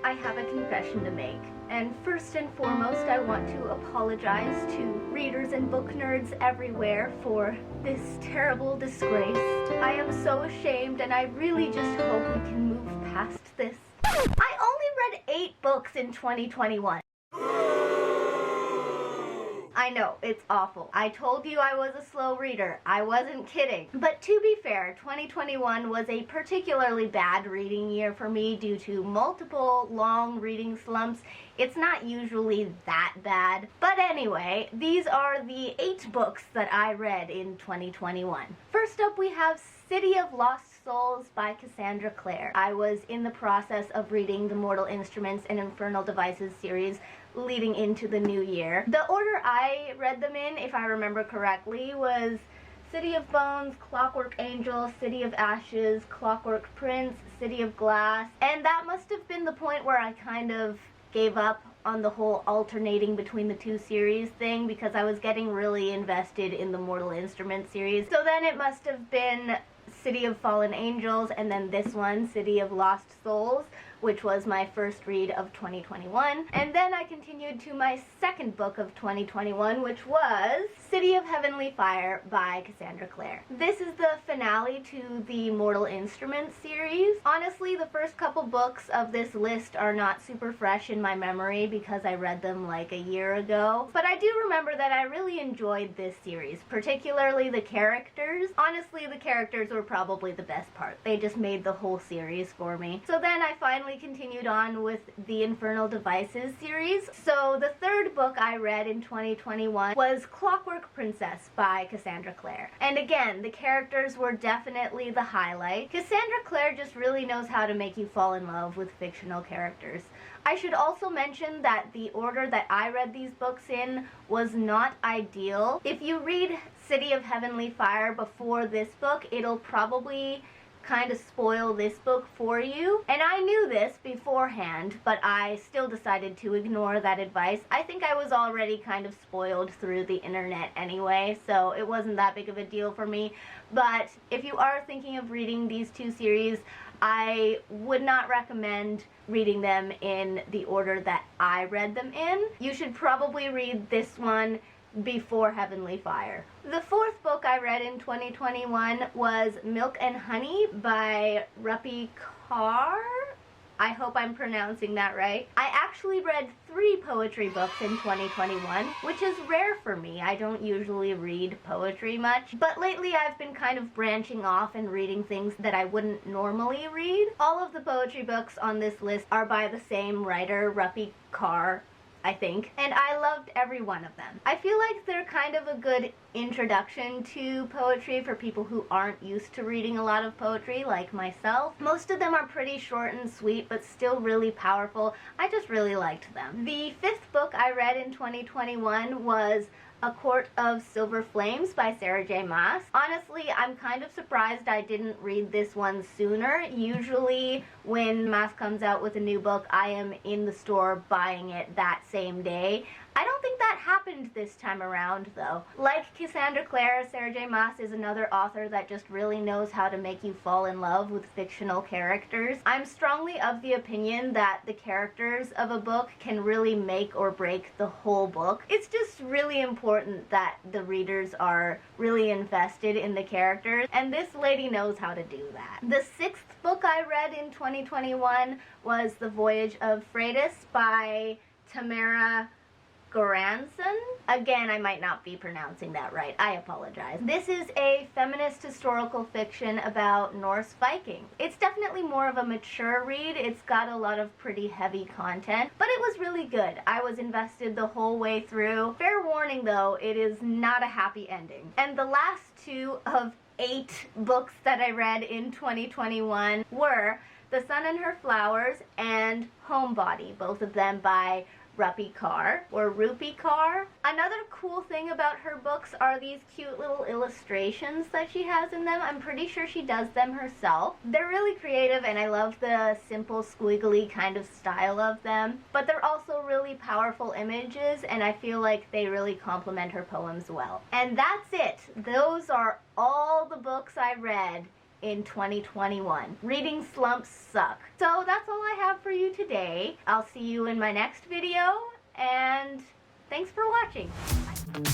I have a confession to make. And first and foremost, I want to apologize to readers and book nerds everywhere for this terrible disgrace. I am so ashamed, and I really just hope we can move past this. I only read 8 books in 2021. I know, it's awful. I told you I was a slow reader. I wasn't kidding. But to be fair, 2021 was a particularly bad reading year for me due to multiple long reading slumps. It's not usually that bad. But anyway, these are the 8 books that I read in 2021. First up, we have City of Lost Souls by Cassandra Clare. I was in the process of reading the Mortal Instruments and Infernal Devices series leading into the new year. The order I read them in, if I remember correctly, was City of Bones, Clockwork Angel, City of Ashes, Clockwork Prince, City of Glass, and that must have been the point where I kind of gave up on the whole alternating between the 2 series thing because I was getting really invested in the Mortal Instruments series. So then it must have been City of Fallen Angels, and then this one, City of Lost Souls, which was my first read of 2021. And then I continued to my second book of 2021, which was City of Heavenly Fire by Cassandra Clare. This is the finale to the Mortal Instruments series. Honestly, the first couple books of this list are not super fresh in my memory because I read them like a year ago. But I do remember that I really enjoyed this series, particularly the characters. Honestly, the characters were probably the best part. They just made the whole series for me. So then I finally continued on with the Infernal Devices series. So the third book I read in 2021 was Clockwork Princess by Cassandra Clare. And again, the characters were definitely the highlight. Cassandra Clare just really knows how to make you fall in love with fictional characters. I should also mention that the order that I read these books in was not ideal. If you read City of Heavenly Fire before this book, it'll probably kind of spoil this book for you. And I knew this beforehand, but I still decided to ignore that advice. I think I was already kind of spoiled through the internet anyway, so it wasn't that big of a deal for me. But if you are thinking of reading these 2 series, I would not recommend reading them in the order that I read them in. You should probably read this one before Heavenly Fire. The 4th book I read in 2021 was Milk and Honey by Rupi Kaur. I hope I'm pronouncing that right. I actually read 3 poetry books in 2021, which is rare for me. I don't usually read poetry much, but lately I've been kind of branching off and reading things that I wouldn't normally read. All of the poetry books on this list are by the same writer, Rupi Kaur, I think, and I loved every one of them. I feel like they're kind of a good introduction to poetry for people who aren't used to reading a lot of poetry, like myself. Most of them are pretty short and sweet, but still really powerful. I just really liked them. The 5th book I read in 2021 was A Court of Silver Flames by Sarah J. Maas. Honestly, I'm kind of surprised I didn't read this one sooner. Usually when Maas comes out with a new book, I am in the store buying it that same day. I don't think that happened this time around, though. Like Cassandra Clare, Sarah J. Maas is another author that just really knows how to make you fall in love with fictional characters. I'm strongly of the opinion that the characters of a book can really make or break the whole book. It's just really important that the readers are really invested in the characters, and this lady knows how to do that. The 6th book I read in 2021 was The Voyage of Freydis by Tamara Goranson. Again, I might not be pronouncing that right. I apologize. This is a feminist historical fiction about Norse Vikings. It's definitely more of a mature read. It's got a lot of pretty heavy content, but it was really good. I was invested the whole way through. Fair warning though, it is not a happy ending. And the last 2 of 8 books that I read in 2021 were The Sun and Her Flowers and Homebody, both of them by Rupi Kaur, or Rupi Kaur. Another cool thing about her books are these cute little illustrations that she has in them. I'm pretty sure she does them herself. They're really creative, and I love the simple, squiggly kind of style of them, but they're also really powerful images, and I feel like they really complement her poems well. And that's it. Those are all the books I read in 2021. Reading slumps suck. So that's all I have for you today. I'll see you in my next video, and thanks for watching. Bye.